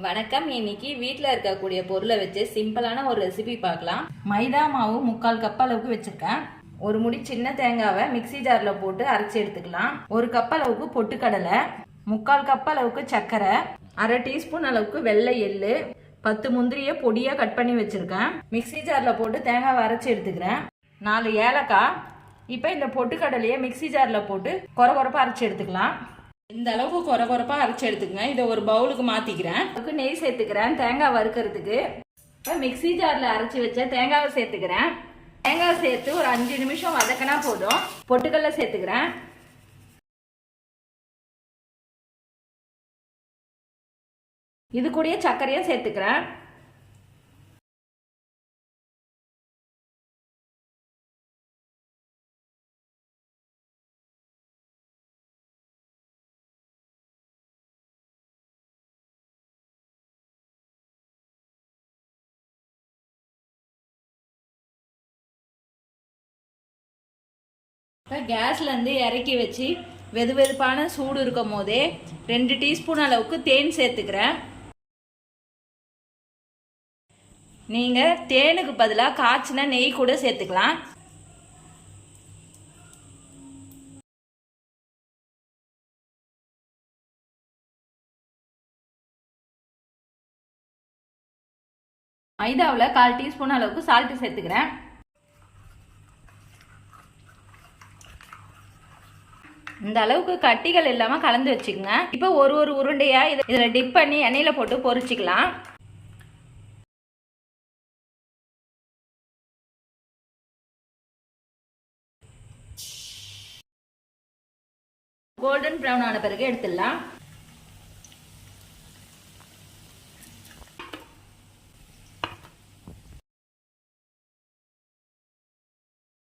வணக்கம். இன்னைக்கு வீட்டில் இருக்கக்கூடிய பொருளை வச்சு சிம்பிளான ஒரு ரெசிபி பார்க்கலாம். மைதா மாவு 3/4 கப் அளவுக்கு வச்சிருக்கேன். ஒரு முடி சின்ன தேங்காவை மிக்சி ஜாரில் போட்டு அரைச்சி எடுத்துக்கலாம். 1 கப் அளவுக்கு பொட்டுக்கடலை, 3/4 கப் அளவுக்கு சர்க்கரை, 1/2 டீஸ்பூன் அளவுக்கு வெள்ளை எள்ளு, 10 முந்திரியை பொடியாக கட் பண்ணி வச்சிருக்கேன். மிக்சி ஜாரில் போட்டு தேங்காவை அரைச்சி எடுத்துக்கிறேன். 4 ஏலக்காய். இப்போ இந்த பொட்டுக்கடலையை மிக்சி ஜாரில் போட்டு கொரகொரப்பாக அரைச்சி எடுத்துக்கலாம். இந்த அளவுக்கு கொரகொரப்பா அரைச்சி எடுத்துக்கங்க. இதை ஒரு பவுலுக்கு மாத்திக்கிறேன். அதுக்கு நெய் சேர்த்துக்கிறேன் தேங்காய் வறுக்கிறதுக்கு. இப்போ மிக்சி ஜாரில் அரைச்சி வச்ச தேங்காவை சேர்த்துக்கிறேன். தேங்காய் சேர்த்து ஒரு 5 நிமிஷம் வதக்கினா போதும். பொட்டுக்கடலை சேர்த்துக்கிறேன். இது கூடயே சர்க்கரையும் சேர்த்துக்கிறேன். இப்போ கேஸ்லேருந்து இறக்கி வச்சு வெது வெதுப்பான சூடு இருக்கும் போதே 2 டீஸ்பூன் அளவுக்கு தேன் சேர்த்துக்கிறேன். நீங்கள் தேனுக்கு பதிலாக காய்ச்சின நெய் கூட சேர்த்துக்கலாம். மைதாவில் 1/4 டீஸ்பூன் அளவுக்கு சால்ட்டு சேர்த்துக்கிறேன். இந்த அளவுக்கு கட்டிகள் இல்லாமல் கலந்து வச்சுக்கோங்க. இப்போ ஒரு உருண்டையா இதில் டிப் பண்ணி எண்ணெயில் போட்டு பொரிச்சிக்கலாம். கோல்டன் ப்ரௌன் ஆன பிறகு எடுத்துடலாம்.